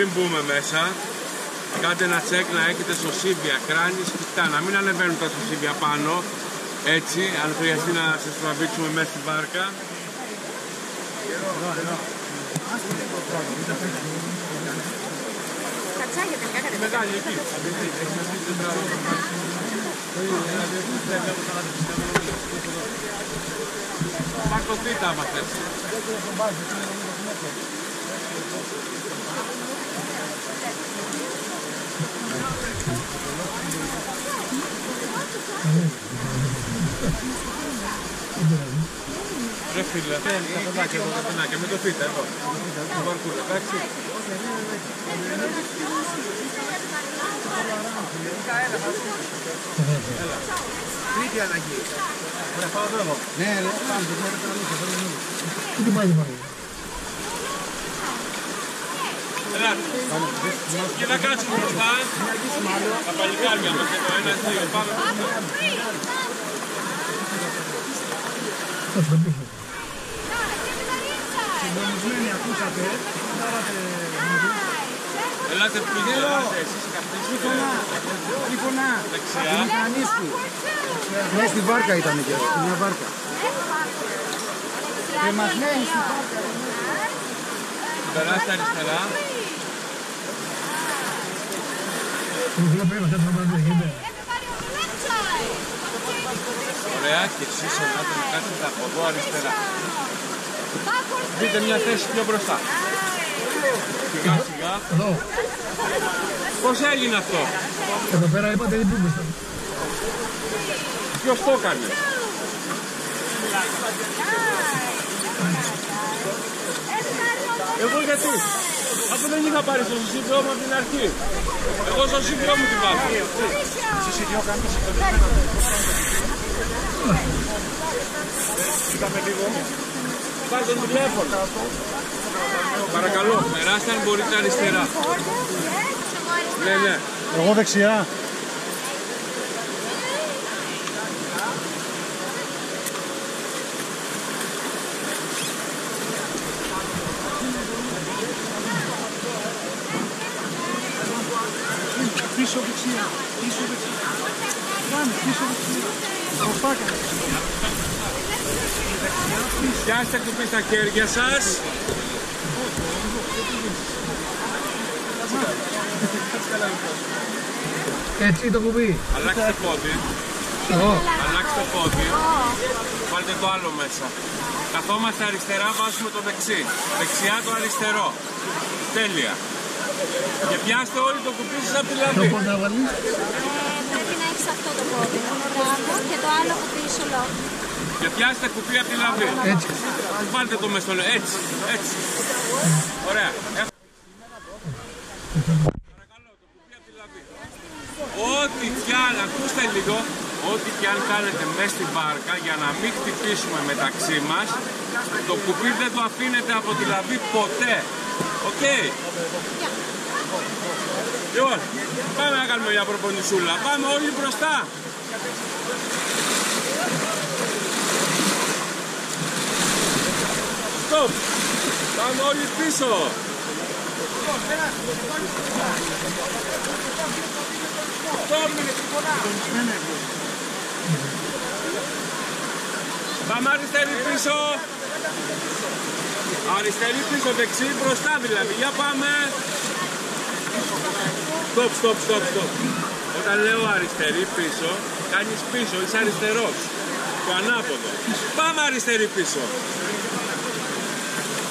πριν μπούμε μέσα, κάντε ένα τσεκ να έχετε σωσίβια, κράνη, σφιχτά, να μην ανεβαίνουν τα σωσίβια πάνω, έτσι, αν χρειαστεί να σας τραβήξουμε μέσα στην βάρκα. Μεγάλη εκεί. Πάρ' το πίτα άμα θες. Ρε φίλε, και με το πίτα εδώ. Το βαρκούλα, εντάξει. Έλα. Τρίτη αναγκή. Ωραία, πάω εδώ. Ναι, πάμε. Τι πάει το πάρει. Έλα. Και να κάτσουμε μπροστά. Τα παλικάρια μας εδώ. Ένα, δύο, πάμε. Συντονισμένοι ακούσατε. Ελάτε πήγε, ελάτε εσείς καθίστε. Τρίφωνα, δεξιά. Ναι, στη βάρκα ήταν και στη μια βάρκα. Κρεμασμένη στη βάρκα. Περάστε αριστερά. Ωραία, και εσείς ελάτε να κάτσετε από εδώ αριστερά. Δείτε μια θέση πιο μπροστά. Σιγά σιγά. Εδώ. Πώς έγινε αυτό? Εδώ πέρα είπατε ή πού μπροστά. Ποιος το έκανε? Εγώ γιατί? Αφού δεν είχα πάρει στο σωσίβιο μου από την αρχή. Εγώ στο σωσίβιο μου την πάω. Σωσίβιο κάνεις. Κοίταμε λίγο. Πάρε τον τηλέφωνο. Παρακαλώ, περάστε αν μπορείτε αριστερά. Ναι, ναι. Εγώ δεξιά. Πίσω δεξιά. Πίσω δεξιά. Κάνε πίσω δεξιά. Μπροστά κάνε. Πιάστε κουμπί στα χέρια σας. Έτσι το κουμπί. Αλλάξτε το πόδι. Αλλάξτε το πόδι. Βάλτε το άλλο μέσα. Καθόμαστε αριστερά, βάζουμε το δεξί. Δεξιά το αριστερό. Τέλεια. Και πιάστε όλοι το κουμπί σας από τη λαβή. Πρέπει να έχεις αυτό το πόδι. Και το άλλο κουμπί σολό. Και πιάστε κουμπί από τη λαβή. Έτσι. Βάλτε το μέσα στο λεπτό. Έτσι. Έτσι. Ωραία. Παρακαλώ, το κουμπί από τη λαβή. Ό,τι κι αν, ακούστε λίγο, ό,τι κι αν κάνετε μέσα στη βάρκα για να μην χτυπήσουμε μεταξύ μας, το κουμπί δεν το αφήνετε από τη λαβή ποτέ. Οκ. Λοιπόν, πάμε να κάνουμε μια προπονησούλα. Πάμε όλοι μπροστά. Στοπ. Πάμε όλοι πίσω. Στοπ. Πάμε αριστερή πίσω. Αριστερή πίσω, δεξί μπροστά δηλαδή. Για πάμε. Στοπ, στοπ, στοπ, στοπ. Όταν λέω αριστερή πίσω, κάνεις πίσω, είσαι αριστερός. Το ανάποδο. Πάμε αριστερή πίσω.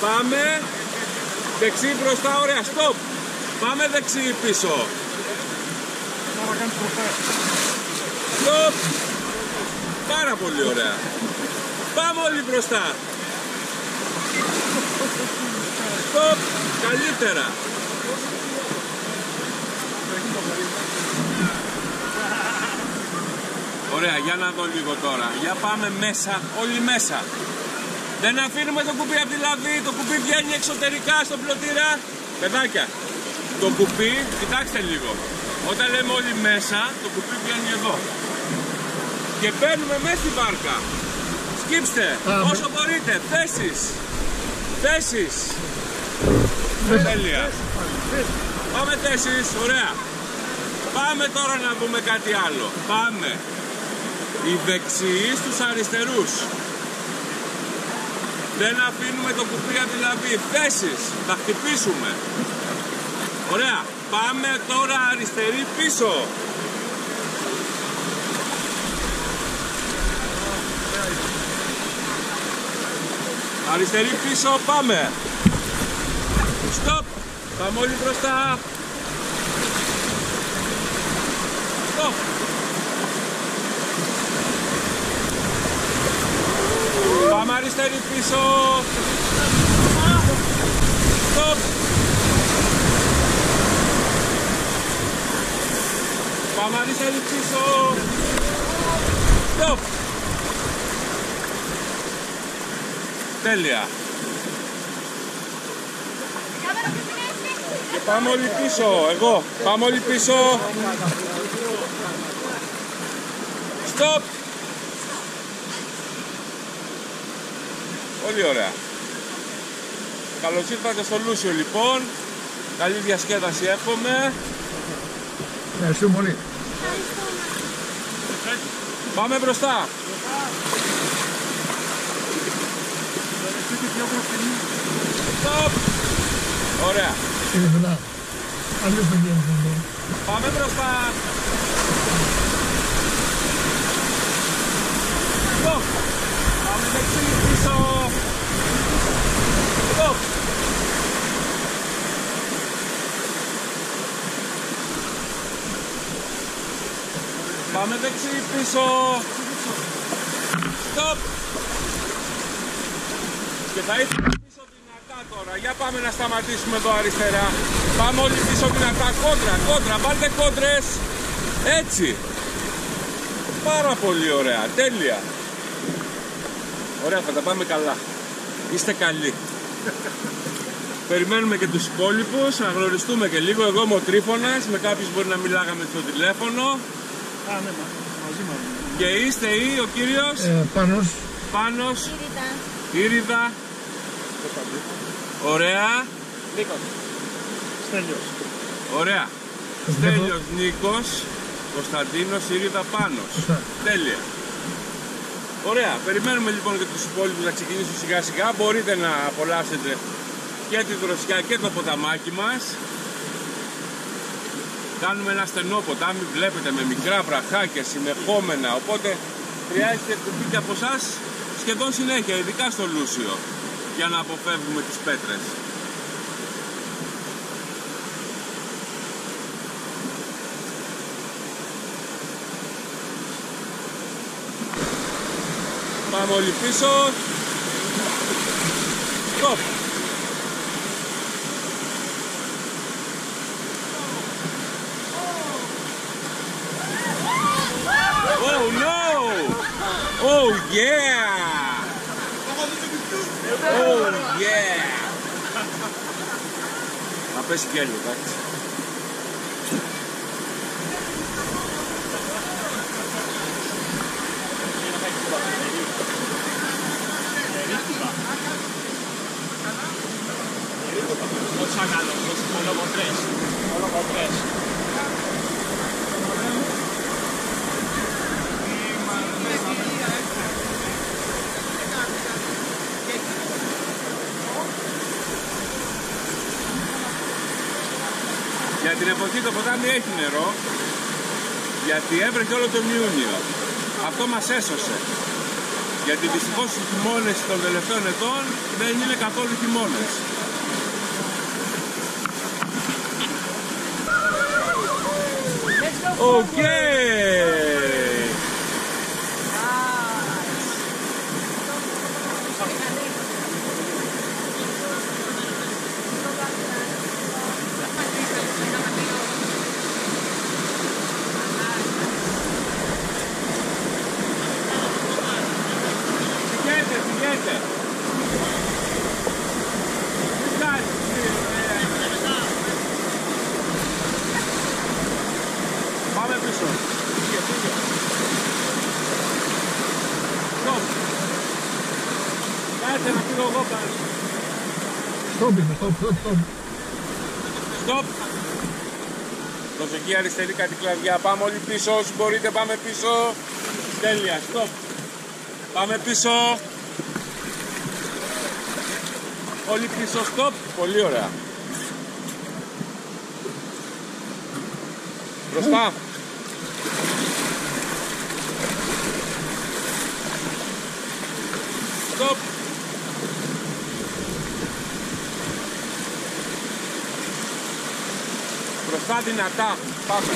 Πάμε. Δεξί μπροστά, ωραία, στοπ. Πάμε δεξί πίσω. Στοπ. Πάρα πολύ ωραία. Πάμε όλοι μπροστά. Στοπ. Καλύτερα. Ωραία, για να δω λίγο τώρα. Για πάμε μέσα, όλοι μέσα. Δεν αφήνουμε το κουμπί από τη λαβή, το κουμπί βγαίνει εξωτερικά στον πλωτήρα. Παιδάκια, το κουμπί, κοιτάξτε λίγο. Όταν λέμε όλοι μέσα, το κουμπί βγαίνει εδώ. Και μπαίνουμε μέσα στη βάρκα. Σκύψτε, όσο μπορείτε, θέσεις. Θέσεις. Τέλεια. Πάμε θέσεις, ωραία. Πάμε τώρα να δούμε κάτι άλλο. Πάμε. Οι δεξιοί στους αριστερούς. Δεν αφήνουμε το κουπί δηλαδή. Θέσεις. Θα χτυπήσουμε. Ωραία. Πάμε τώρα αριστερή πίσω. Αριστερή πίσω, πάμε. Stop. Πάμε όλοι μπροστά. Stop. Πάμε αριστερή πίσω. Stop. Πάμε αριστερή πίσω. Stop. Τέλεια. Και πάμε όλοι πίσω. Εγώ. Πάμε όλοι πίσω. Stop. Πολύ ωραία. Καλώς ήρθατε στο Λούσιο λοιπόν. Καλή διασκέδαση εύχομαι. Ευχαριστώ πολύ. Πάμε μπροστά. Stop. Ωραία. Πάμε μπροστά. Stop. Πάμε δεξί πίσω. Stop. Πάμε δεξί πίσω. Stop. Και θα ήθελα πίσω δυνατά τώρα. Για πάμε να σταματήσουμε εδώ αριστερά. Πάμε όλοι πίσω δυνατά. Κόντρα, κόντρα. Βάλτε κόντρες. Έτσι. Πάρα πολύ ωραία. Τέλεια. Ωραία, θα τα πάμε καλά. Είστε καλοί. Περιμένουμε και τους υπόλοιπους. Να γνωριστούμε και λίγο. Εγώ είμαι ο Τρίφωνας. Με κάποιους μπορεί να μιλάγαμε στο τηλέφωνο. Α, ναι, μαζί μας. Και είστε ο κύριος Πάνος. Πάνος. Ήρυδα. Ήρυδα. Ωραία. Νίκος. Στέλιος. Ωραία. Στέλιος Νίκος. Κωνσταντίνος Ήρυδα Πάνος. Τέλεια. Ωραία. Περιμένουμε λοιπόν και τους υπόλοιπους να ξεκινήσουν σιγά σιγά. Μπορείτε να απολαύσετε και τη δροσιά και το ποταμάκι μας. Κάνουμε ένα στενό ποτάμι, βλέπετε, με μικρά βραχάκια συνεχόμενα, οπότε χρειάζεται κουμπί από εσάς σχεδόν συνέχεια, ειδικά στο Λούσιο, για να αποφεύγουμε τις πέτρες. Πάμε όλοι πίσω. Stop. Oh no! Oh yeah! Oh yeah! Θα πέσει κι άλλο, εντάξει. Για την εποχή το ποτάμι έχει νερό, γιατί έβρεχε όλο τον Ιούνιο. Αυτό μας έσωσε. Γιατί δυστυχώς οι χειμώνες των τελευταίων ετών δεν είναι καθόλου χειμώνες. Okay. Συγγέντε. Πάμε πίσω. Κάτσε να φύγω εγώ πάλι. Stop. Stop. Προσοχή, αριστερή κάτι κλαδιά. Πάμε όλοι πίσω, όσοι μπορείτε πάμε πίσω. Τέλεια, stop. Πάμε πίσω. Όλοι πίσω, stop. Πολύ ωραία. Μπροστά. Stop. Μπροστά δυνατά. Πάμε.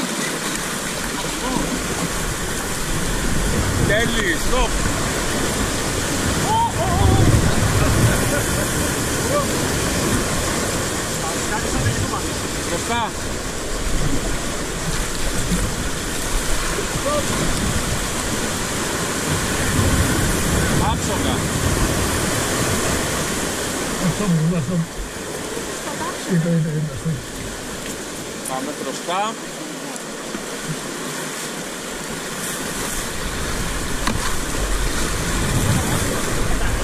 Τέλει. Stop. Μπροστά. Stop. Άψογα. Αυτό. Πάμε μπροστά.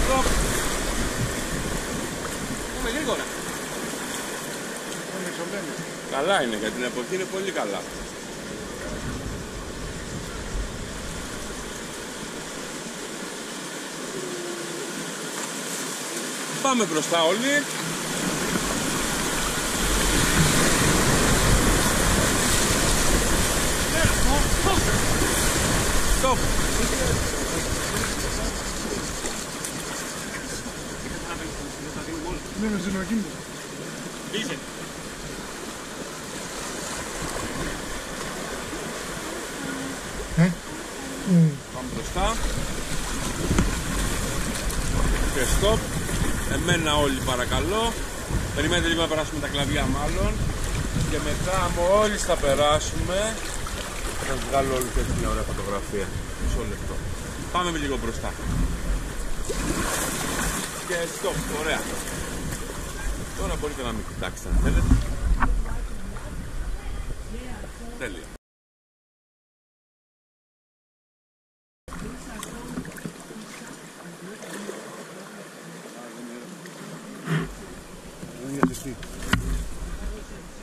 Stop. Πάμε γρήγορα. Καλά είναι, για την εποχή είναι πολύ καλά. Πάμε μπροστά όλοι. Stop. Ναι, με ζενοκίνητο. Είσαι. Πάμε μπροστά. Και stop. Εμένα όλοι παρακαλώ. Περιμένετε λίγο να περάσουμε τα κλαδιά μάλλον. Και μετά μόλις θα περάσουμε θα σας βγάλω όλη αυτή μια ωραία φωτογραφία. Μισό λεπτό. Πάμε λίγο μπροστά. Και stop. Ωραία. Τώρα μπορείτε να μην κοιτάξετε αν θέλετε. Τέλεια.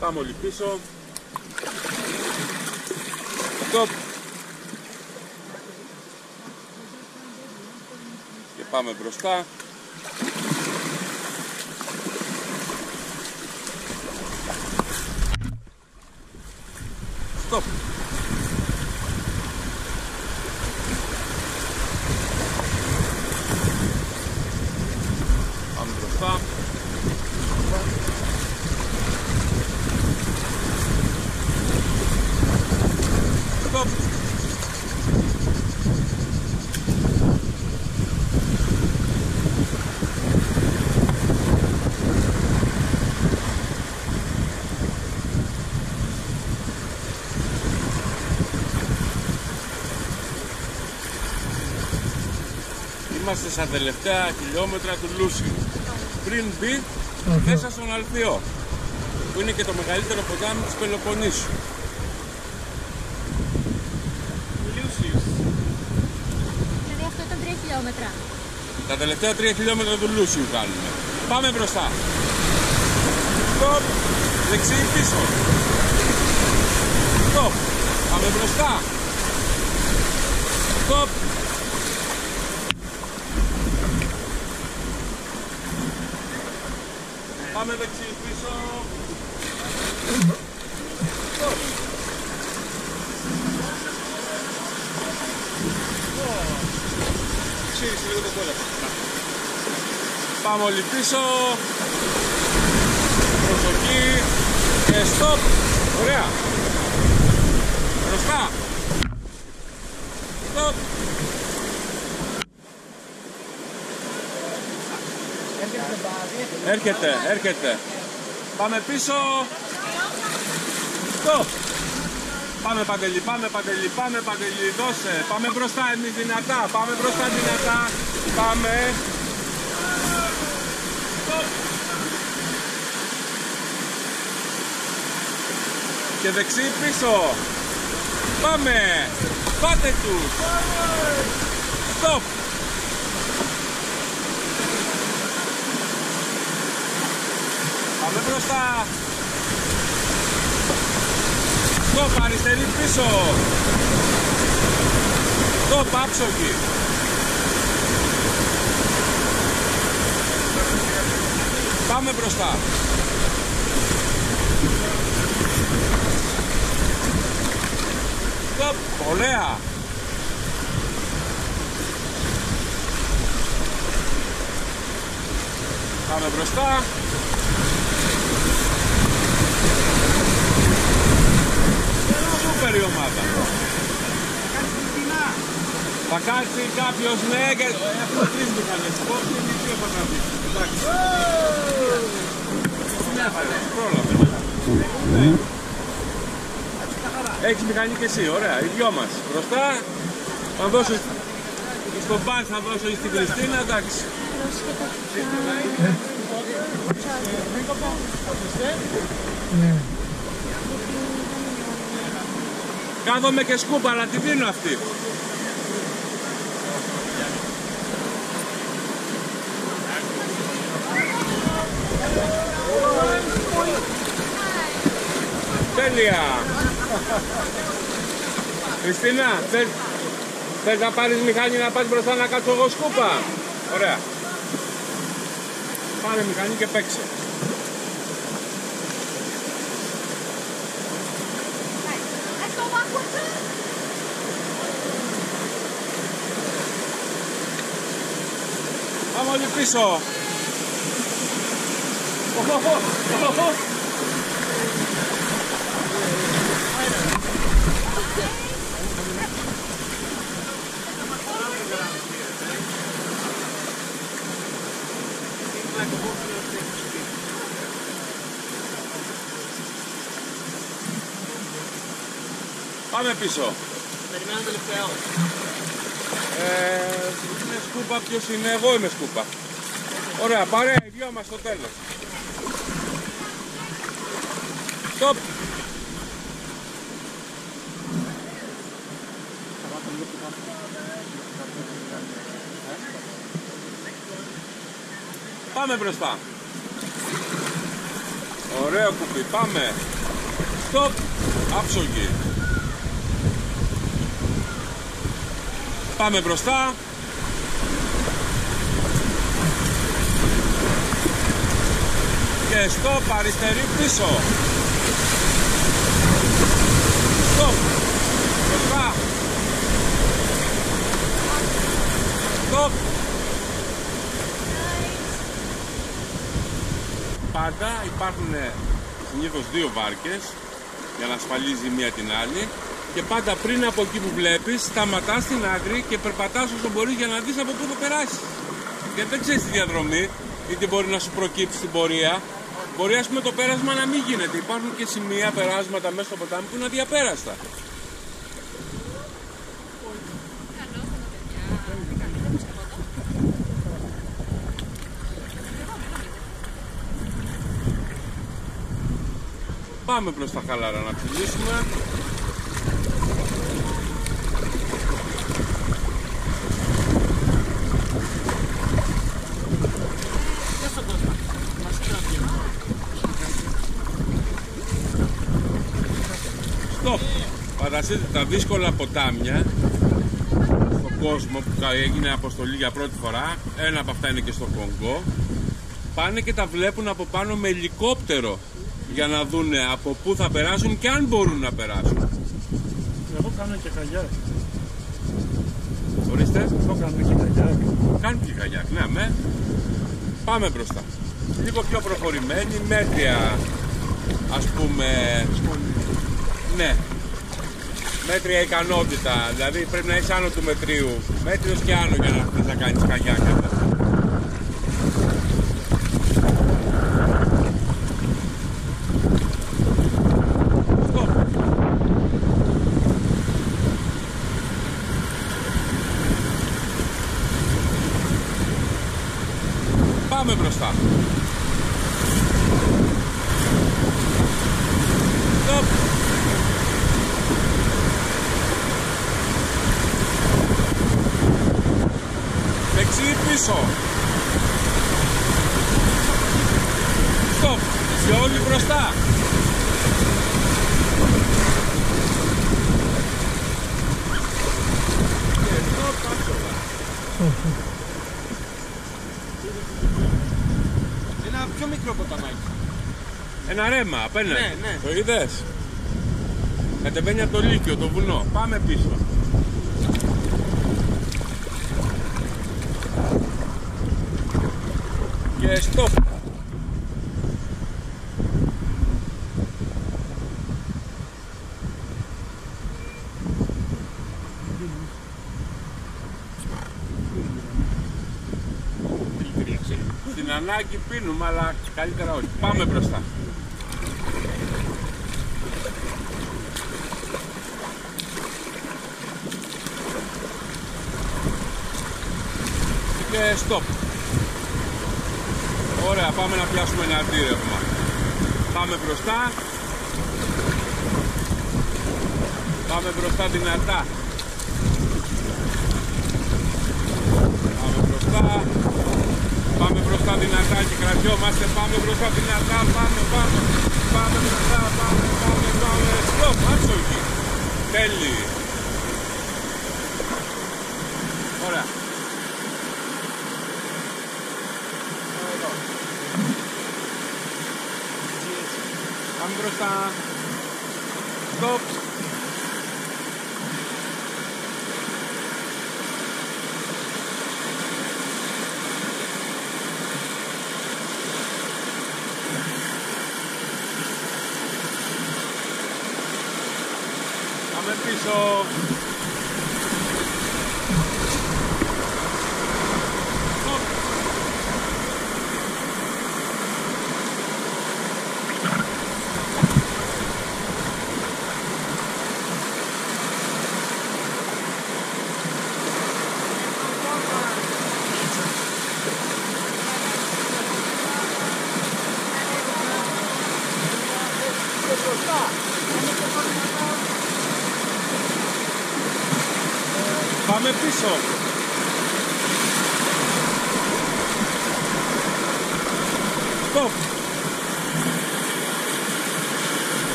Πάμε όλοι πίσω. Stop. Και πάμε μπροστά. Stop. Πάμε μπροστά. Stop. Είμαστε στα τελευταία χιλιόμετρα του Λούσιου. Πριν μπει μέσα στον Αλφιό, που είναι και το μεγαλύτερο ποτάμι της Πελοποννήσου. Δηλαδή αυτό ήταν 3 χιλιόμετρα. Τα τελευταία 3 χιλιόμετρα του Λούσιου κάνουμε. Πάμε μπροστά. Stop. Δεξί πίσω. Stop. Πάμε μπροστά. Stop. Πάμε δεξί πίσω. Stop. Ξύρισε λίγο το κόλλημα. Πάμε όλοι πίσω. Προσοχή. Και stop. Ωραία. Μπροστά. Stop. Έρχεται. Πάμε πίσω. Stop. Πάμε Παντελή, δώσε. Πάμε μπροστά εμείς δυνατά, Πάμε. Stop. Και δεξί πίσω. Πάμε. Πάτε τους. Stop. Πάμε μπροστά. Στοπ, αριστερή πίσω. Στοπ, άψογη. Πάμε μπροστά. Στοπ, ωραία. Πάμε μπροστά. Σούπερ η ομάδα. Θα κάτσει κάποιος, ναι, έχω τρεις μηχανές. Πόψη είναι η δύο πατραπή. Εντάξει. Μια φορά, πρόλαβε. Έχεις μηχανή και εσύ, ωραία, οι δυο μας. Μπροστά, θα δώσω στον μπαν, θα δώσω στην Κριστίνα, εντάξει. Κάθομαι και σκούπα, αλλά τη δίνω αυτή. Τέλεια! Χριστίνα, θες να πάρεις μηχανή να πας μπροστά να κάτσω εγώ σκούπα? Ωραία. Πάρε μηχανή και παίξε. Πάμε όλοι πίσω. Πάμε πίσω. Περιμένω τελευταίο. Είναι σκούπα, ποιος είναι? Εγώ είμαι σκούπα. Ωραία, παρέα, οι δυο μας στο τέλος. Στοπ. Πάμε μπροστά. Ωραίο κουπί, πάμε. Στοπ. Άψογη. Πάμε μπροστά. Και στοπ, αριστερή πίσω. Στοπ. Μπροστά. Στοπ. Πάντα υπάρχουν συνήθως δύο βάρκες για να ασφαλίζει μία την άλλη. Και πάντα πριν από εκεί που βλέπεις, σταματάς στην άκρη και περπατάς όσο μπορείς για να δεις από πού θα περάσεις. Γιατί δεν ξέρεις τη διαδρομή, είτε μπορεί να σου προκύψει στην πορεία. Μπορεί, ας πούμε, το πέρασμα να μην γίνεται. Υπάρχουν και σημεία, περάσματα μέσα στο ποτάμι που είναι αδιαπέραστα. Πάμε προς τα χαλάρα να ψηλίσουμε. Φανταστείτε τα δύσκολα ποτάμια στον κόσμο που έγινε αποστολή για πρώτη φορά. Ένα από αυτά είναι και στο Κονγκό. Πάνε και τα βλέπουν από πάνω με ελικόπτερο για να δουν από πού θα περάσουν και αν μπορούν να περάσουν. Εγώ κάνω και καγιάκ. Ορίστε. Εγώ κάνω και καγιάκ. Κάνουν και καγιάκ, ναι, με. Πάμε μπροστά. Λίγο πιο προχωρημένη, μέτρια, ας πούμε. Ναι. Μέτρια ικανότητα, δηλαδή πρέπει να είσαι άνω του μετρίου, μέτριος και άνω για να θες να κάνεις καγιάκια. Πάμε μπροστά. Stop. Δεξί πίσω. Stop. Και όλοι μπροστά. Ένα ρέμα απέναντι. Ναι. Το είδες? Κατεβαίνει από το Λύκειο, το βουνό. Πάμε πίσω. Και stop. Στην ανάγκη πίνουμε, αλλά καλύτερα όχι. Πάμε μπροστά. Και stop. Ωραία, πάμε να πιάσουμε ένα αντίρρευμα. Πάμε μπροστά. Πάμε μπροστά δυνατά. Πάμε μπροστά. Πάμε μπροστά δυνατά και κρατιόμαστε. Πάμε μπροστά δυνατά. Πάμε μπροστά. Πάμε. Stop, άψογη. Τέλει. Ωραία. Πάμε μπροστά. Stop. Πάμε πίσω. Stop. Πάμε πίσω. Stop.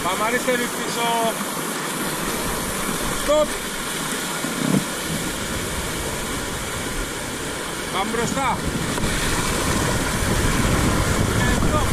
Πάμε αριστερή πίσω. Stop. Πάμε μπροστά. Stop.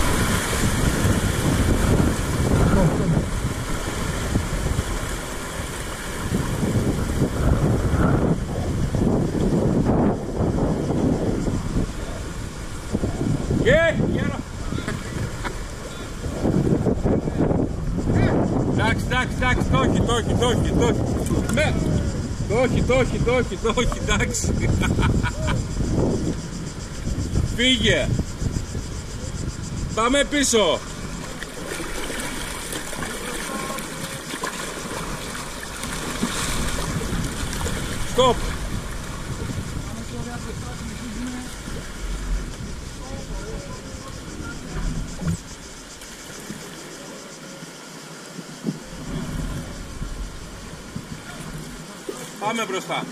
Εντάξει, το όχι, εντάξει. Φύγε. Πάμε πίσω. Stop. Πάμε μπροστά.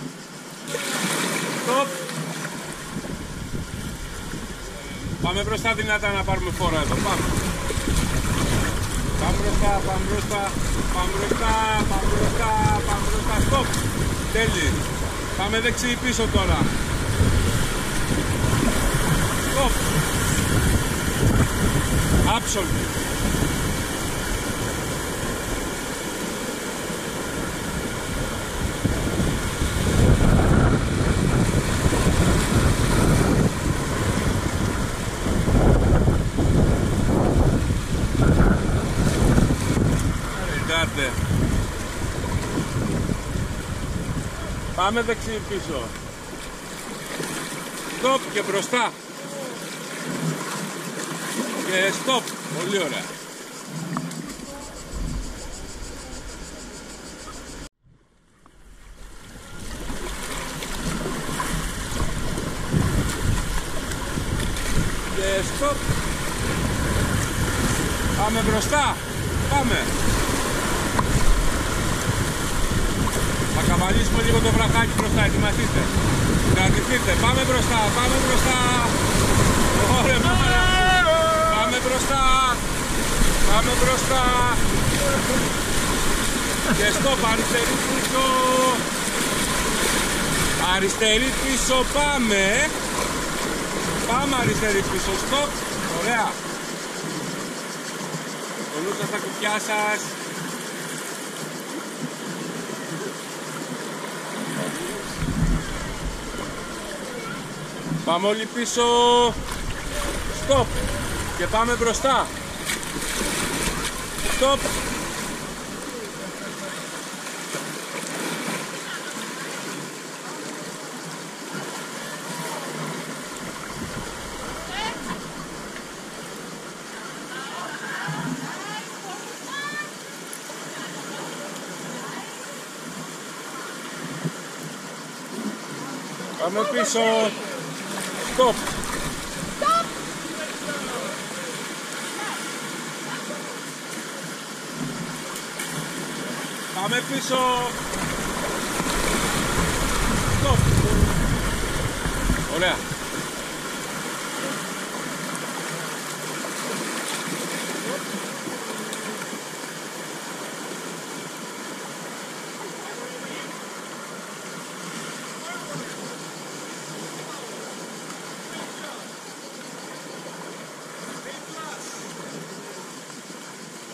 Stop. Πάμε μπροστά δυνατά να πάρουμε φόρα εδώ. Πάμε. Πάμε μπροστά. Stop. Τέλει. Πάμε δεξί πίσω τώρα. Stop. Άψογη. Πάμε δεξί πίσω. Stop και μπροστά. Και stop. Πολύ ωραία. Και stop. Πάμε μπροστά. Πάμε. Θα καβαλήσουμε λίγο το βραχάκι μπροστά, ετοιμαστείτε. Κρατηθείτε, πάμε μπροστά. Ωραία, πάμε μπροστά. Και stop, αριστερή πίσω. Αριστερή πίσω, πάμε αριστερή πίσω, stop. Ωραία. Πάτα στα κουπιά σας. Πάμε όλοι πίσω. Stop. Και πάμε μπροστά. Stop. Πάμε πίσω. Stop. Πάμε πίσω. Stop. Ωραία.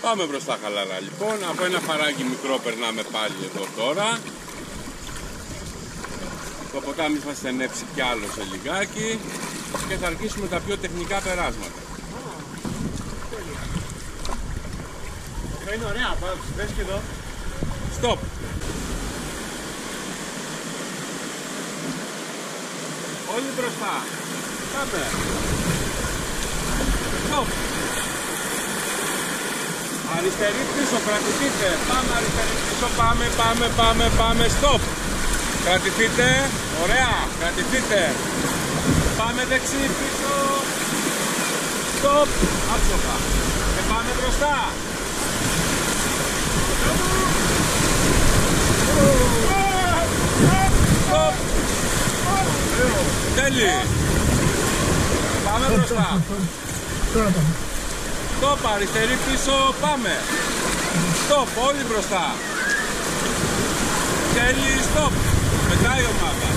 Πάμε μπροστά χαλαρά λοιπόν, από ένα φαράγγι μικρό περνάμε πάλι εδώ τώρα. Το ποτάμι θα στενέψει κι άλλο σε λιγάκι και θα αρχίσουμε τα πιο τεχνικά περάσματα. Είναι ωραία, δες και εδώ. Stop. Όλοι μπροστά. Πάμε. Stop. Αριστερή πίσω, κρατηθείτε. Πάμε αριστερή πίσω, πάμε. Stop. Κρατηθείτε. Ωραία, κρατηθείτε. Πάμε δεξί πίσω. Stop. Άψογα. Και πάμε μπροστά. Stop. Τέλει. Πάμε μπροστά. Stop, αριστερή πίσω, πάμε. Stop, όλοι μπροστά. Τέλει, stop. Μετράει η ομάδα.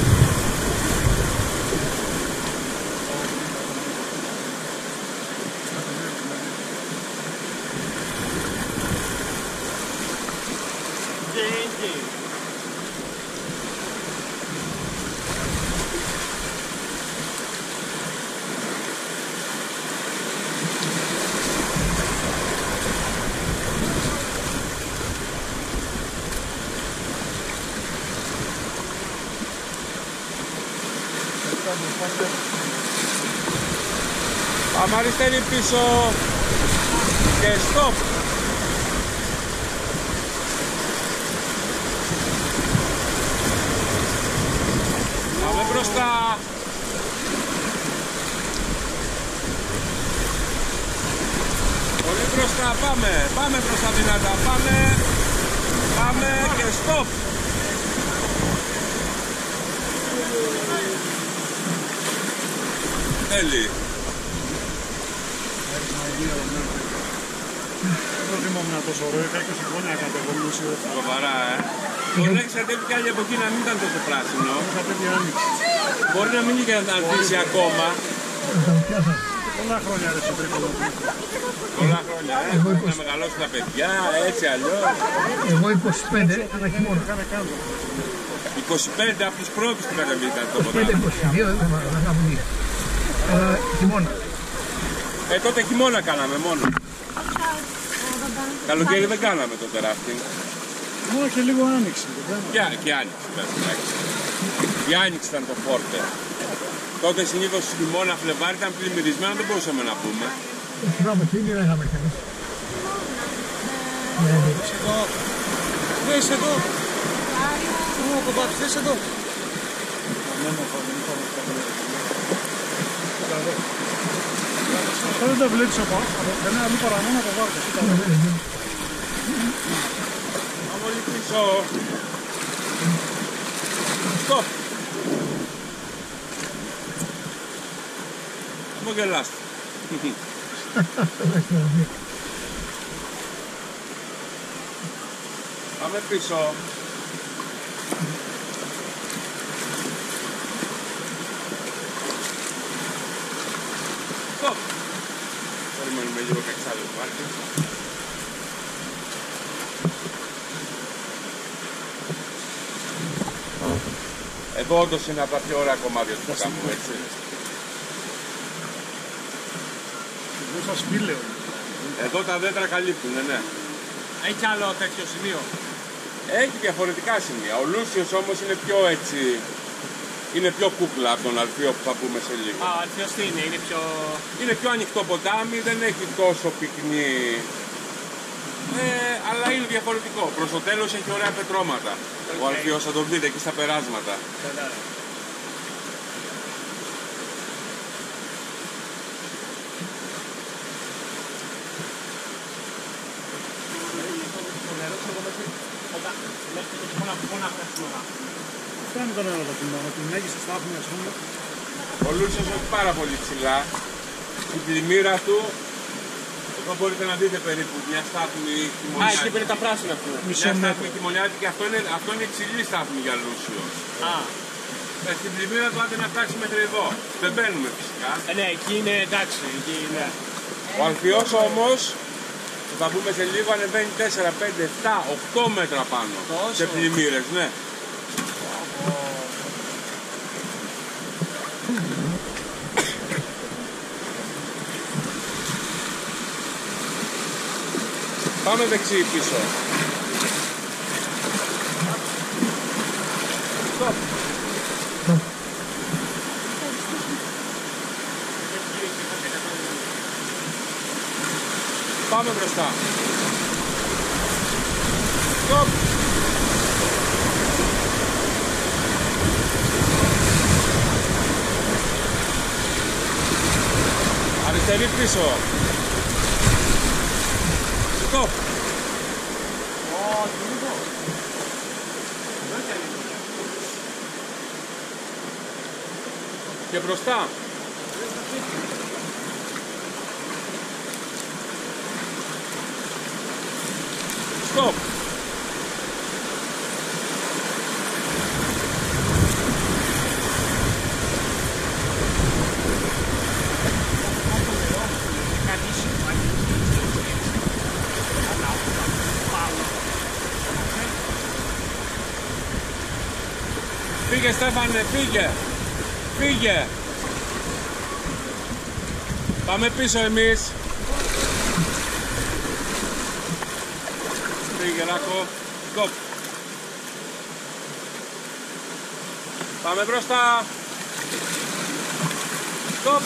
Πάμε αριστερή πίσω και stop. Πάμε μπροστά. Πολύ μπροστά, πάμε μπροστά δυνατά, πάμε και stop. Τέλει. Δεν θυμόμουν τόσο ωραίο, είχα 20 χρόνια να κατεβολούσιο. Σοβαρά, Μπορεί να έχεις κατέβει κι άλλοι από εκεί να μην ήταν τόσο πράσινο. Είχα τέτοια άνοιξη. Μπορεί να μην είχε αντίσει ακόμα. Πολλά χρόνια ρε τρίποδο. Πολλά χρόνια, να μεγαλώσουν τα παιδιά, έτσι αλλιώς. Εγώ 25, αλλά χειμώνα. 25 από τους πρώτους που κατεβήκαν το 25-22 δεν θα βγει. Αλλά χειμώνα. Τότε χειμώνα κάναμε μόνο. Καλοκαίρι δεν κάναμε το ράφτινγκ. Μόνο και λίγο άνοιξη. Και άνοιξη, βέβαια. Η άνοιξη ήταν το φόρτε. Τότε συνήθως χειμώνα, Φλεβάρι ήταν πλημμυρισμένο, δεν μπορούσαμε να πούμε. Θυμάμαι, τι δεν είχαμε κανείς. Είσαι εδώ. Ω, κομπάτι, είσαι εδώ. Αυτό δεν τα βλέπεις από κανένα άλλο παρά μόνο από βάρκες. Πάμε όλοι πίσω. Stop. Μου γελάστε. Πάμε πίσω. Stop. Περιμένουμε λίγο και εξάλλου πάρκι. Εδώ όντως είναι από τα πιο ωραία κομμάτια του ποταμού, έτσι. Εδώ σας μίλεω. Εδώ τα δέντρα καλύπτουν, ναι. Έχει άλλο τέτοιο σημείο. Έχει διαφορετικά σημεία. Ο Λούσιος όμως είναι πιο έτσι. Είναι πιο κούκλα από τον Αλφίο που θα πούμε σε λίγο. Α, ο Αλφίος τι είναι, Είναι πιο ανοιχτό ποτάμι, δεν έχει τόσο πυκνή. Αλλά είναι διαφορετικό. Προς το τέλος έχει ωραία πετρώματα. Ο Αλφίος θα τον δείτε εκεί στα περάσματα. Αυτό είναι το νερό το κοινό, την μέγιστη στάθμη ας πούμε. Ο Λούσιος έχει πάρα πολύ ψηλά. Στην πλημμύρα του, εδώ μπορείτε να δείτε περίπου μια στάθμη χειμωνιάτικη. Α, εκεί πήρε τα πράσινα αυτό. Μια στάθμη χειμωνιάτικη και αυτό είναι υψηλή στάθμη για Λούσιο. Α. Στην πλημμύρα του άντε να φτάσει μέχρι εδώ. Δεν μπαίνουμε φυσικά. Ναι, εκεί είναι εντάξει. Εκεί, ναι. Ο Αλφιός όμως, θα πούμε σε λίγο, ανεβαίνει 4, 5, 7, 8 μέτρα πάνω. Τόσο. Σε πλημμύρες, ναι. Πάμε δεξί πίσω. Stop. Πάμε μπροστά. Stop. Αριστερή πίσω. Stop. Και μπροστά. Stop. Φύγε Στέφανε, φύγε. Φύγε. Πάμε πίσω εμείς. Φύγε Ράκο. Stop. Πάμε μπροστά. Stop.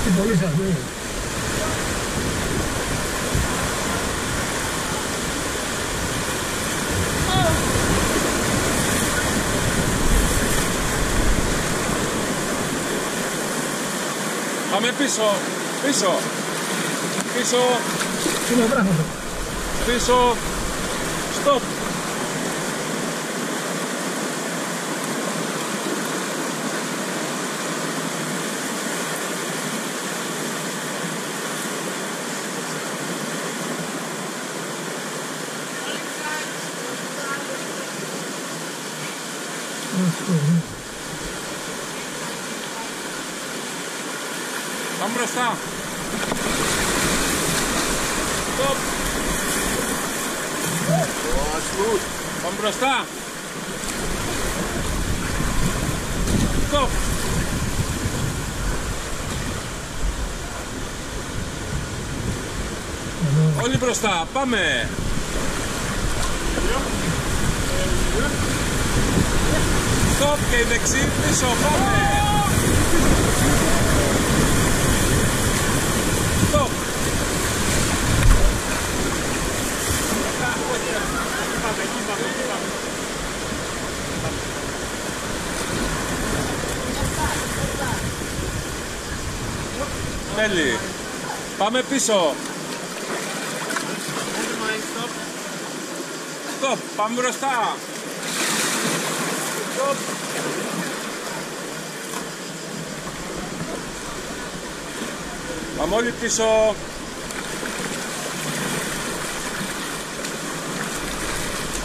Τι πολύ σας λέει. Πάμε πίσω, πίσω, πίσω, Είναι πράγματα. πίσω, stop. Πάμε μπροστά. Stop. Πάμε μπροστά. Stop. Όλοι μπροστά. Πάμε. Stop και δεξί πίσω. Πάμε. Stop. Τέλει. Πάμε πίσω. Stop. Πάμε μπροστά. Stop. Πάμε όλοι πίσω.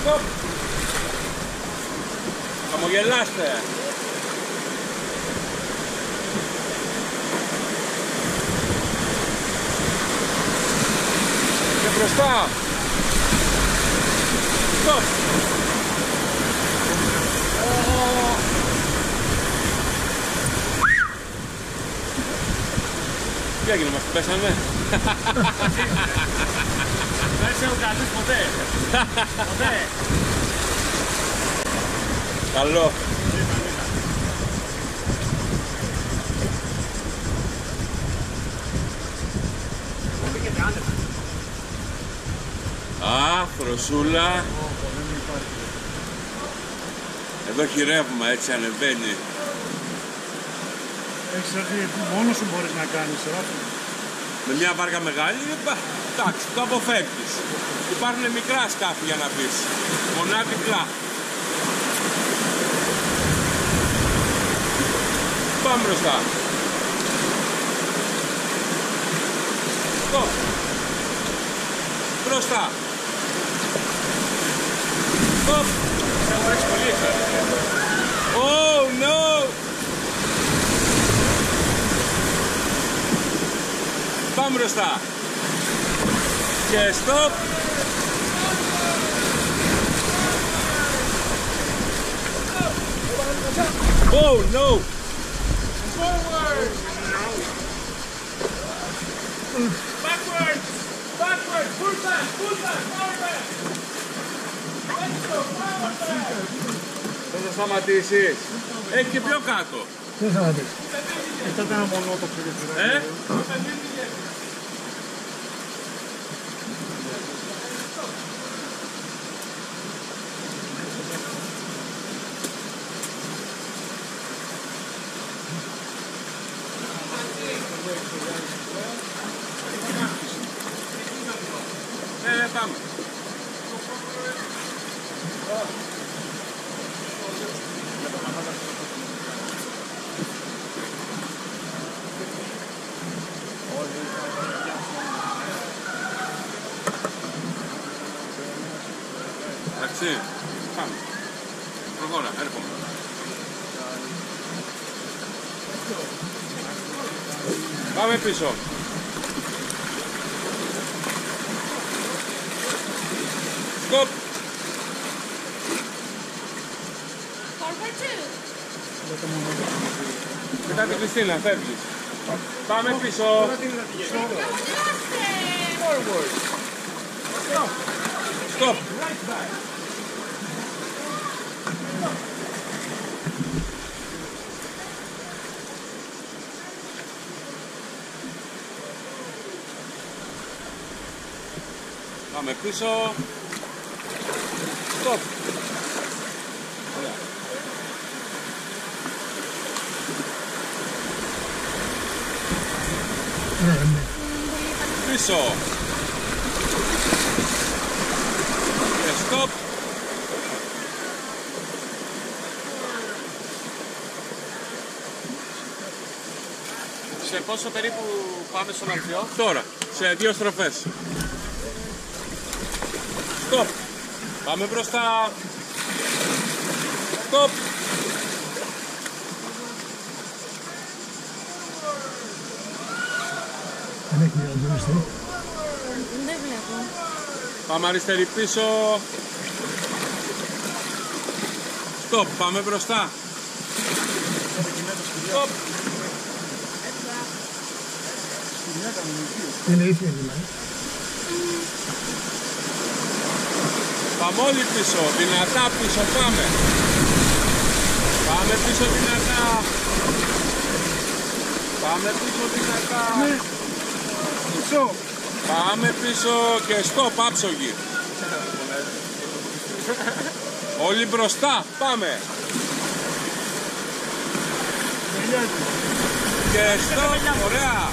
Stop. Χαμογελάστε. Μπροστά. Stop. Τι έγινε, μας πέσανε? Δεν σε έχω καλείς ποτέ. Ποτέ. Καλό. Α, φροσούλα. Εδώ χειρεύουμε, έτσι ανεβαίνει. Έχεις έρθει μόνος σου μπορείς να κάνεις ράφι. Με μια βάρκα μεγάλη, εντάξει, το αποφεύγεις. Υπάρχουν μικρά σκάφη για να πεις. Μονάδικla. Πάμε μπροστά. Stop. Μπροστά. Stop. Έχω ρίξει πολύ εξάρτηση. Oh no! Πάμε μπροστά. Και stop. Oh no! Forward! Backwards! Backwards! Full back! Full back! Power back! Let's go! Power back! Θα το σταματήσεις. Έχει και πιο κάτω. Δεν θα δεις. Αυτό ήταν ένα μονότοπο για την Ε? Ναι, πάμε. Εντάξει, πάμε. Προχώρα, έρχομαι. Πάμε πίσω. Stop. Μετά την Κριστίνα, φεύγεις. Πάμε πίσω. Forward. Stop. Πάμε πίσω. Stop. Ωραία. Πίσω. Και stop. Σε πόσο περίπου πάμε στον Αλφιό? Τώρα, σε 2 στροφές. Stop. Πάμε μπροστά. Stop. Δεν έχει διαδρομιστεί. Δεν βλέπω. Πάμε αριστερή πίσω. Stop. Πάμε μπροστά. Stop. Είναι ήθια δηλαδή. Πάμε όλοι πίσω. Δυνατά πίσω. Πάμε. Πάμε πίσω δυνατά. Πάμε πίσω δυνατά. Πίσω. Πάμε πίσω και stop, άψογοι. Όλοι μπροστά, πάμε. Και stop, ωραία.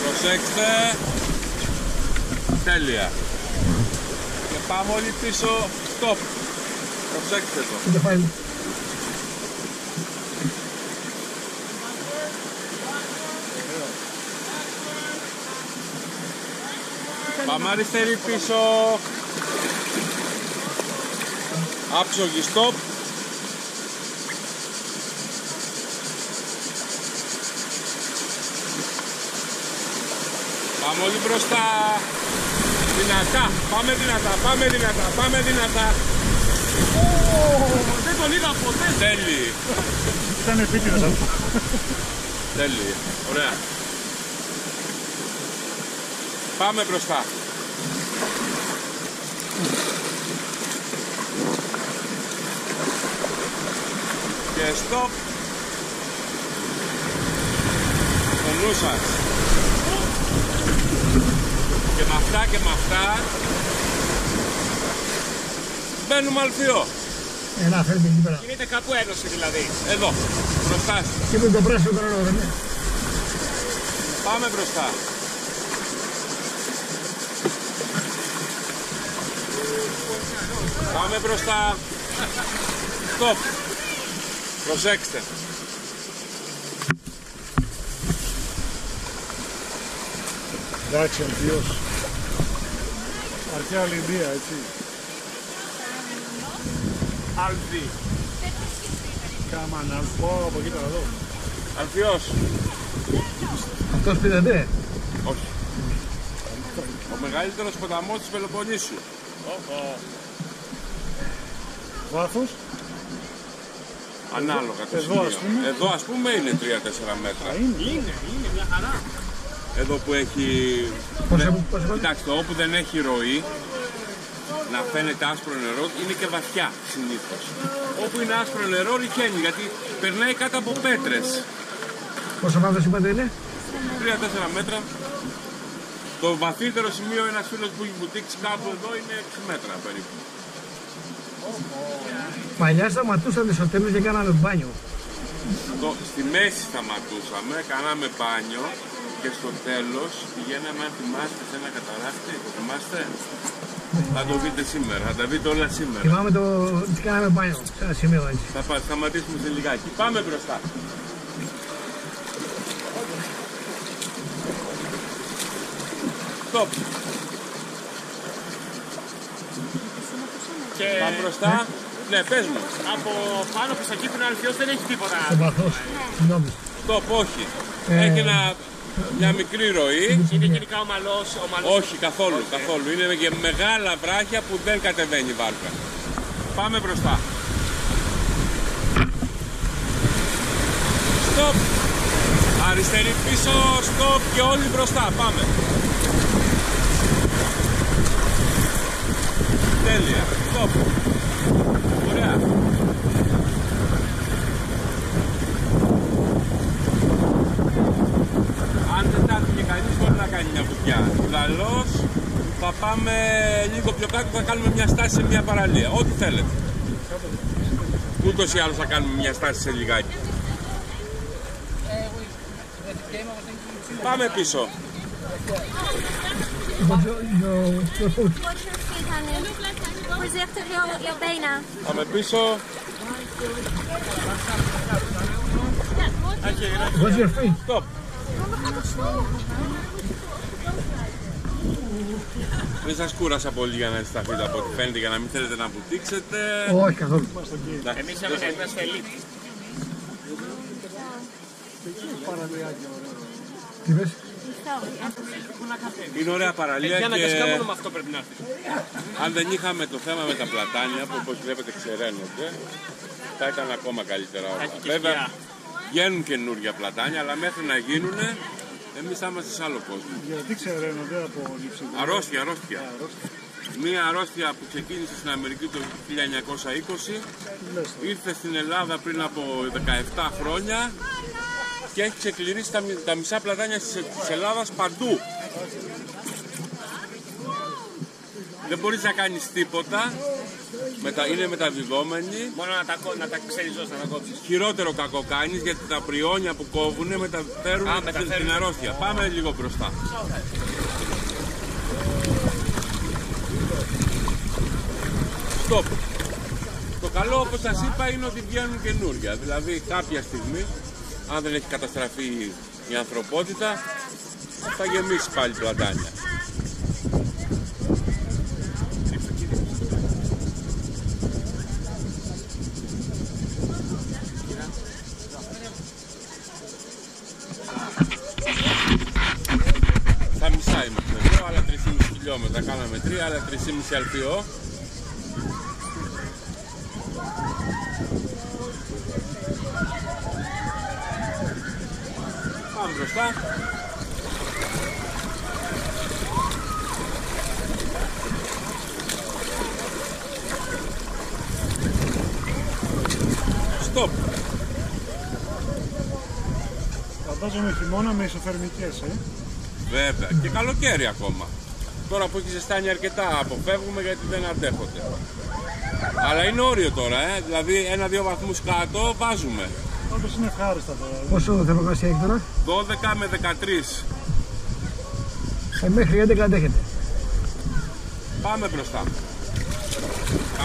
Προσέξτε. Τέλεια. Και πάμε όλοι πίσω. Stop. Προσέξτε το. Το φάει. Πάμε αριστερή πίσω. Άψογη stop. Πάμε όλοι μπροστά. Δυνατά, πάμε δυνατά, πάμε δυνατά, πάμε δυνατά. Δεν τον είδα ποτέ. Τέλειοι. Ήταν επίτηδες αυτό. Τέλειοι, ωραία. Πάμε μπροστά. Και stop. Το νου σας. Και με αυτά και με αυτά μπαίνουμε Αλφιό. Έλα, φέρνει εκεί πέρα. Κινείται κάπου ένωση δηλαδή. Εδώ, μπροστά σας. Και με το πράσινο τώρα, δεν είναι. Πάμε μπροστά. Πάμε μπροστά. Stop. Προσέξτε. Εντάξει, Αλφιός. Αρχαία Ολυμπία, έτσι. Αλφί. Κάμα να πω από εκεί τώρα εδώ. Αλφιός. Αυτός πήρατε. Όχι. Ο μεγαλύτερος ποταμός της Πελοποννήσου. Βάθος. Ανάλογα το Εδώ, σημείο. ας πούμε. Εδώ ας πούμε είναι 3-4 μέτρα. Είναι μια χαρά. Εδώ που έχει... Πόσο Κοιτάξτε, όπου δεν έχει ροή, να φαίνεται άσπρο νερό, είναι και βαθιά συνήθως. Όπου είναι άσπρο νερό ρηχαίνει, γιατί περνάει κάτω από πέτρες. πόσο βάθος είπατε είναι. 3-4 μέτρα. Το βαθύτερο σημείο, ένας φίλος που έχει μπουτίξει κάπου εδώ, είναι 6 μέτρα περίπου. Παλιά σταματούσατε στο τέλος και κάναμε μπάνιο. Στη μέση σταματούσαμε, κάναμε μπάνιο και στο τέλος πηγαίναμε, αν θυμάστε, σε ένα καταράκτη, το θυμάστε? Θα το δείτε σήμερα, θα τα δείτε όλα σήμερα. Θυμάμαι το τι κάναμε μπάνιο, σε ένα σημείο έτσι. Θα σταματήσουμε σε λιγάκι. Πάμε μπροστά. Stop. Και Πάμε μπροστά. Ναι, πες μου. από πάνω προς τα κίτρινα Αλφιός δεν έχει τίποτα. Ο βαθός, συγγνώμη. Stop, όχι. Έχει μια μικρή ροή. Είναι γενικά ομαλός. Όχι, καθόλου, καθόλου. Είναι και μεγάλα βράχια που δεν κατεβαίνει η βάρκα. Πάμε μπροστά. Stop. Αριστερή πίσω, stop και όλοι μπροστά. Πάμε. Τέλεια. Stop. Ωραία. Αν δεν τα έρθει κανείς μπορεί να κάνει μια βουτιά. Ιδαλλώς θα πάμε λίγο πιο κάτω, θα κάνουμε μια στάση σε μια παραλία. Ό,τι θέλετε. Ούτως ή άλλως θα κάνουμε μια στάση σε λιγάκι. Πάμε πίσω. Watch your feet, honey. Preserve your benen. Πάμε πίσω. What's your feet? Stop. Δεν σας κούρασα πολύ για να σταθείτε από ό,τι φαίνεται, για να μην θέλετε να βουτήξετε. Όχι καθόλου. Εμείς είμαστε ελίτ. Τι πες? Είναι ωραία παραλία Για να και κασκά μόνο με αυτό πρέπει να έρθει. αν δεν είχαμε το θέμα με τα πλατάνια που όπως βλέπετε ξεραίνονται, θα ήταν ακόμα καλύτερα όλα. Έχει και Βέβαια σκιά. βγαίνουν καινούργια πλατάνια, αλλά μέχρι να γίνουν εμείς θα είμαστε σε άλλο κόσμο. Γιατί ξεραίνονται από λειψιδρία. Αρρώστια, αρρώστια. Μία αρρώστια που ξεκίνησε στην Αμερική το 1920, ήρθε στην Ελλάδα πριν από 17 χρόνια και έχει ξεκληρίσει τα μισά πλατάνια της Ελλάδας παντού. Δεν μπορείς να κάνεις τίποτα, είναι μεταδιδόμενοι. Μόνο να τα ξέρεις όσο να τα κόψεις. Χειρότερο κακό κάνεις, γιατί τα πριόνια που κόβουν μεταφέρουν την αρρώστια. Πάμε λίγο μπροστά. Stop. Το καλό, όπως σας είπα, είναι ότι βγαίνουν καινούργια. Δηλαδή κάποια στιγμή, αν δεν έχει καταστραφεί η ανθρωπότητα, θα γεμίσει πάλι πλατάνια. τα κάναμε 3, αλλά 3,5 αλφιό. Πάμε μπροστά. Stop. Φαντάζομαι χειμώνα με ισοθερμικές, Βέβαια. Και καλοκαίρι ακόμα. Τώρα που έχει ζεστάνει αρκετά αποφεύγουμε γιατί δεν αντέχονται. Αλλά είναι όριο τώρα, δηλαδή 1-2 βαθμούς κάτω βάζουμε. Όντως είναι ευχάριστα τώρα. Πόσο θερμοκρασία έχει τώρα? 12 με 13. Μέχρι 11 αντέχετε. Πάμε μπροστά.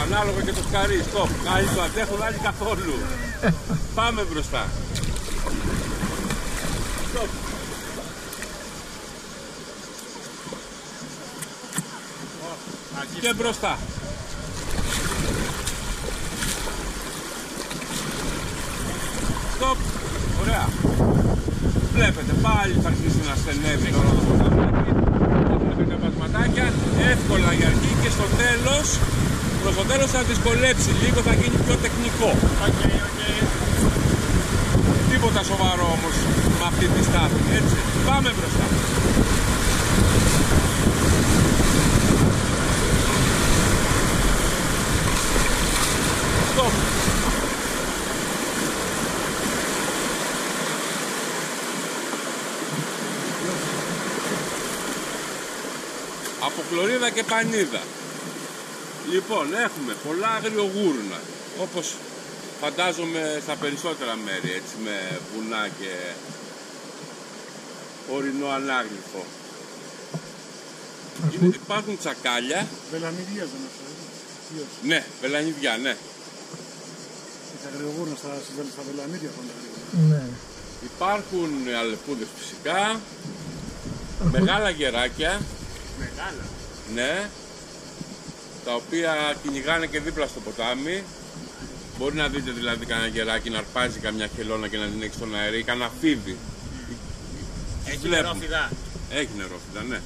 Ανάλογα και το σκαρί, stop. Άλλοι το αντέχουν, άλλοι καθόλου. Πάμε μπροστά. Stop. Και μπροστά. Stop. Ωραία. Βλέπετε πάλι θα αρχίσει να στενεύει όλο το ποτάμι. Βλέπετε τα πατηματάκια, εύκολα για αρχή και στο τέλος, προς το τέλος θα δυσκολέψει λίγο, θα γίνει πιο τεχνικό. Τίποτα σοβαρό όμως με αυτή τη στάθη, έτσι. Πάμε μπροστά. Stop. Από χλωρίδα και πανίδα. Λοιπόν, έχουμε πολλά αγριογούρνα, όπως φαντάζομαι στα περισσότερα μέρη, έτσι, με βουνά και ορεινό ανάγλυφο. Υπάρχουν τσακάλια. Βελανίδια δεν αυτό, Ναι, βελανίδια, ναι. Έχει αγριογούρνα στα βελανίδια πάντα. Ναι. Υπάρχουν αλεπούδες φυσικά, μεγάλα γεράκια. Μεγάλα. Ναι, τα οποία κυνηγάνε και δίπλα στο ποτάμι. Μπορεί να δείτε δηλαδή κανένα γεράκι να αρπάζει καμιά χελώνα και να την έχει στον αέρα ή κανένα φίδι. Έχει νερόφιδα. Έχει νερόφιδα, ναι.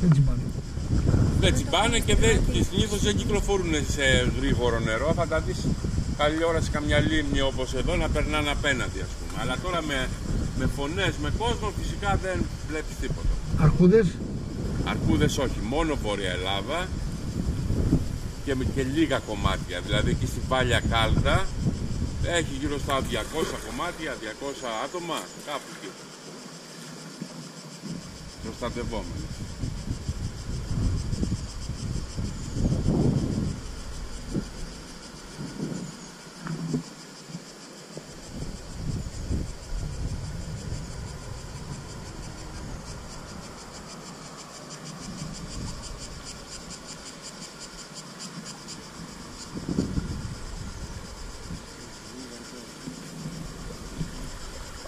Δεν τσιμπάνε. Δεν τσιμπάνε και συνήθως δεν κυκλοφορούν σε γρήγορο νερό. Θα τα δεις καλή ώρα σε καμιά λίμνη όπως εδώ να περνάνε απέναντι, ας πούμε. Αλλά τώρα με φωνές, με κόσμο φυσικά δεν βλέπεις τίποτα. Αρκούδες. Αρκούδες όχι, μόνο Βόρεια Ελλάδα και λίγα κομμάτια. Δηλαδή εκεί στη Βάλια Κάλδα έχει γύρω στα 200 κομμάτια, 200 άτομα, κάπου εκεί. Προστατευόμενοι.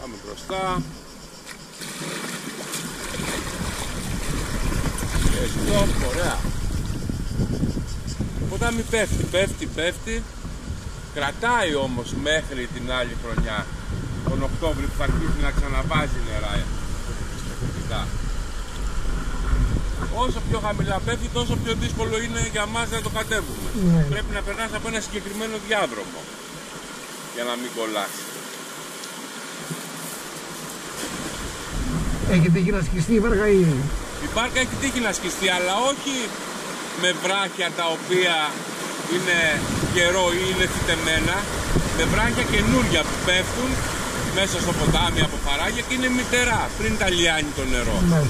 Πάμε μπροστά. Και stop, ωραία. Το ποτάμι πέφτει. Κρατάει όμως μέχρι την άλλη χρονιά, τον Οκτώβριο, που θα αρχίσει να ξαναβάζει νερά. Όσο πιο χαμηλά πέφτει, τόσο πιο δύσκολο είναι για μας να το κατέβουμε. Ναι. Πρέπει να περνάς από ένα συγκεκριμένο διάδρομο για να μην κολλάσει. Έχει τύχει να σκιστεί η βάρκα ή? Η μπάρκα έχει τύχει να σκιστεί, αλλά όχι με βράχια τα οποία είναι καιρό ή είναι φυτεμένα, με βράχια καινούρια που πέφτουν μέσα στο ποτάμι από παράγια και είναι μητερά πριν τα λιάνει το νερό. Ναι.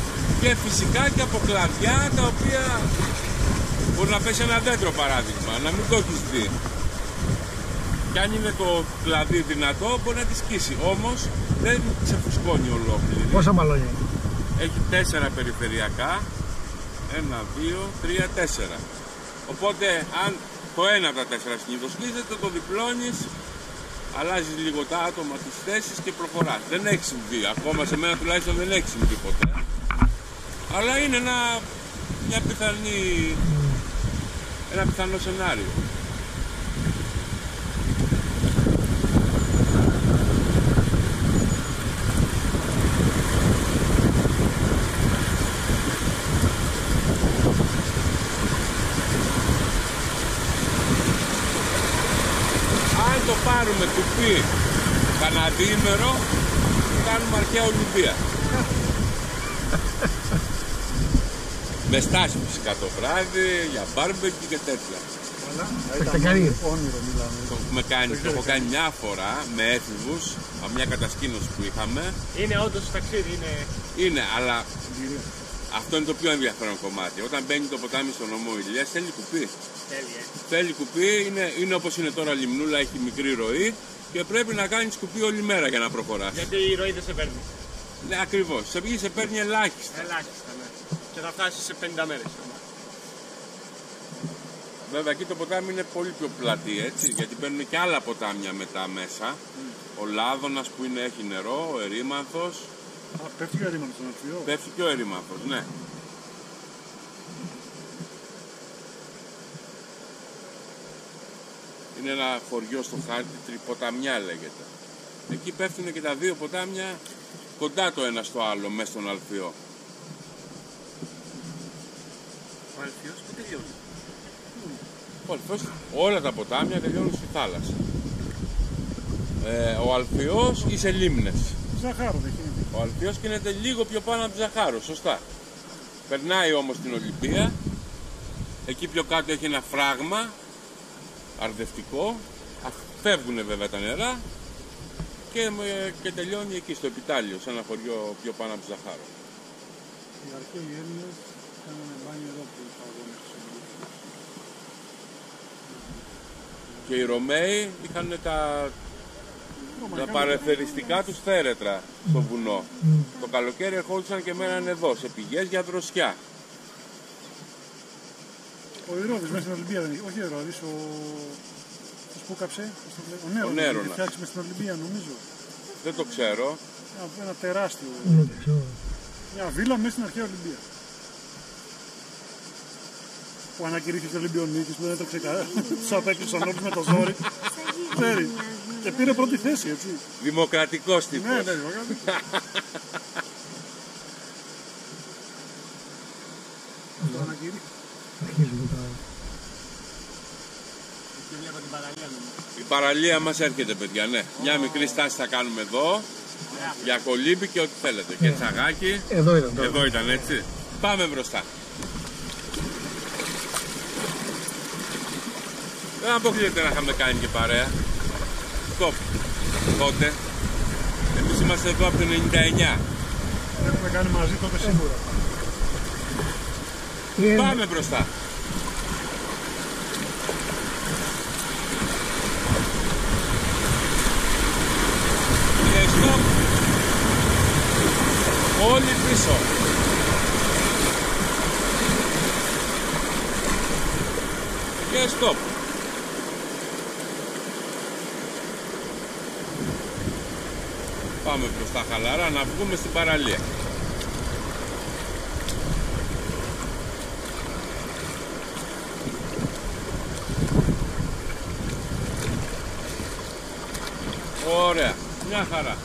Και φυσικά και από κλαδιά τα οποία μπορεί να πέσει ένα δέντρο, παράδειγμα, να μην το έχεις δει. Και αν είναι το κλαδί δυνατό μπορεί να τη σκίσει, όμως δεν ξεφουσκώνει ολόκληρη. Πόσα μαλώνια? Έχει 4 περιφερειακά, 1, 2, 3, 4. Οπότε αν το ένα από τα 4 συνήθως σκίζεται, το διπλώνεις, αλλάζεις λίγο τα άτομα, τις θέσεις και προχωράς. Δεν έχει συμβεί, ακόμα σε μένα τουλάχιστον δεν έχει συμβεί ποτέ. Αλλά είναι ένα πιθανό σενάριο. με κουπί κανένα διήμερο, κάνουμε αρχαία Ολυμπία. Με στάση φυσικά το βράδυ, για μπάρμπεκι και τέτοια. Το έχω κάνει μια φορά με έφηβους, από μια κατασκήνωση που είχαμε. Είναι όντως ταξίδι, είναι, αλλά αυτό είναι το πιο ενδιαφέρον κομμάτι. Όταν μπαίνει το ποτάμι στον νομό Ηλίας, θέλει κουπί. Θέλει κουπί, είναι όπως είναι τώρα λιμνούλα, έχει μικρή ροή και πρέπει να κάνεις κουπί όλη μέρα για να προχωράς. Γιατί η ροή δεν σε παίρνει. Ναι, ακριβώς. Σε βγει, σε παίρνει ελάχιστα. Ελάχιστα, ναι. Και θα φτάσεις σε 50 μέρες. Βέβαια εκεί το ποτάμι είναι πολύ πιο πλατή, έτσι, γιατί παίρνουν και άλλα ποτάμια μετά μέσα. Ο Λάδωνας που έχει νερό, ο Ερήμανθος. Πέφτει και ο Ερήμανθος στον Αλφιό. Πέφτει και ο Ερήμανθος, ναι. Είναι ένα χωριό στο χάρτη, Τρυποταμιά λέγεται. Εκεί πέφτουν και τα δύο ποτάμια κοντά το ένα στο άλλο, μέσα στον Αλφιό. Ο Αλφιός που τελειώνει. Όλα τα ποτάμια τελειώνουν στη θάλασσα. Ο Αλφιός ή σε λίμνες. Ζαχάρο δεν γίνεται. Ο Αλφιός κινείται λίγο πιο πάνω από τη Ζαχάρο, σωστά. Περνάει όμως την Ολυμπία. Εκεί πιο κάτω έχει ένα φράγμα αρδευτικό. Φεύγουν βέβαια τα νερά και τελειώνει εκεί στο Επιτάλιο, σε ένα χωριό πιο πάνω από τη Ζαχάρο. Οι αρχαίοι Έλληνες κάνανε μπάνιο εδώ που παγώνες. Και οι Ρωμαίοι είχαν τα παρεθεριστικά τους θέρετρα στο βουνό. Το καλοκαίρι ερχόντουσαν και μέναν εδώ, σε πηγές για δροσιά. Ο Ηρώδης μέσα στην Ολυμπία δεν είχε. Όχι ο Ηρώδης, ο που κάψε, ο Νέρονας. Φτιάξει μες στην Ολυμπία νομίζω. Δεν το ξέρω. Ένα τεράστιο. Μια βίλα μέσα στην αρχαία Ολυμπία. Που ανακηρύχθηκε ο Ολυμπιονίκης που δεν έτρεξε κανένα. Τους απέκλεισαν όλους με το ζόρι. Ξέρει. Και πήρε πρώτη θέση, έτσι. Δημοκρατικός τύπος. Ναι, δημοκρατικός. Το ανακηρύχθηκε. Η παραλία μας έρχεται, παιδιά, ναι. Μια μικρή στάση θα κάνουμε εδώ. Για κολύμπι και ό,τι θέλετε. Και τσαγάκι. Εδώ ήταν, έτσι. Πάμε μπροστά. Δεν αποκλείεται να είχαμε κάνει και παρέα. Στοπ. Τότε. Εμείς είμαστε εδώ από το 99. Έχουμε κάνει μαζί τότε σίγουρα. Πάμε μπροστά. Και στοπ. Όλοι πίσω. Και στοπ. Πάμε μπροστά χαλαρά να βγούμε στην παραλία. Ωραία, μια χαρά.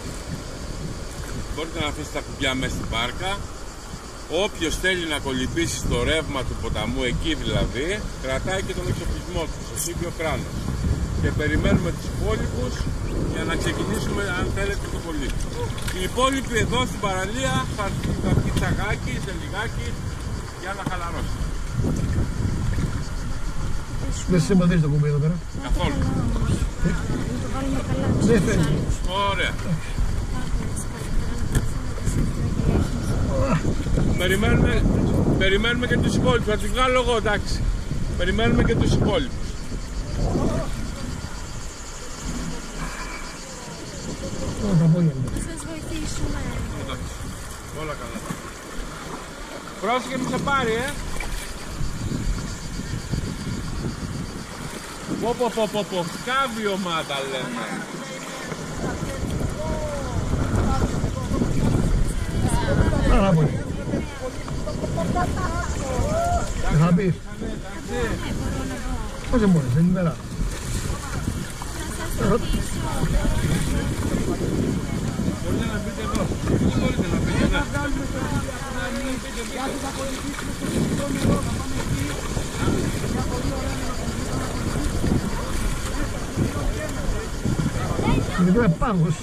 Μπορείτε να αφήσετε τα κουμπιά μέσα στην πάρκα. Όποιος θέλει να κολυμπήσει στο ρεύμα του ποταμού, εκεί δηλαδή, κρατάει και τον εξοπλισμό του, στο σίγιο κράνος. Και περιμένουμε τους υπόλοιπους για να ξεκινήσουμε, αν θέλετε, το κολύμπι. Οι υπόλοιποι εδώ στην παραλία θα βγει τσαγάκι σε λιγάκι για να χαλαρώσει. Δεν σε εμποδίζει το κουμπί εδώ πέρα. Καθόλου. Δεν θέλει. Ωραία. Περιμένουμε και τους υπόλοιπους. Θα τους βγάλω εγώ, εντάξει. Περιμένουμε και τους υπόλοιπους. Θα σας βοηθήσουμε. Εντάξει. Όλα καλά. Πρόσεχε μη σε πάρει, Πω. Σκάβει η ομάδα, λέμε. Πάρα πολύ. Θα πεις. Πώς δεν μπορείς, δεν είναι πέρα. Μπορείτε να μπείτε εδώ. Μπορείτε να μπείτε εδώ. με πάγος.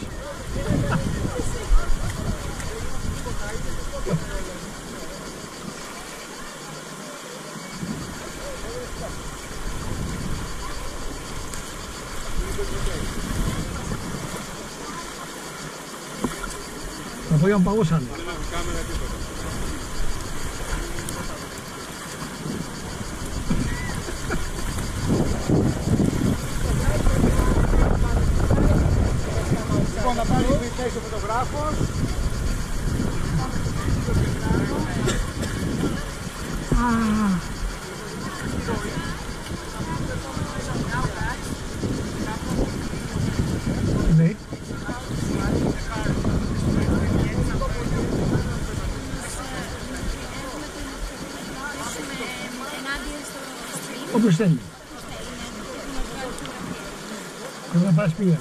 Τα πόδια μου παγώσανε. Δεν έχω κάμερα τίποτα. Λοιπόν, να πάρει η θέση ο φωτογράφος. Ναι. Όποιος θέλει. Να πας πήγαινε.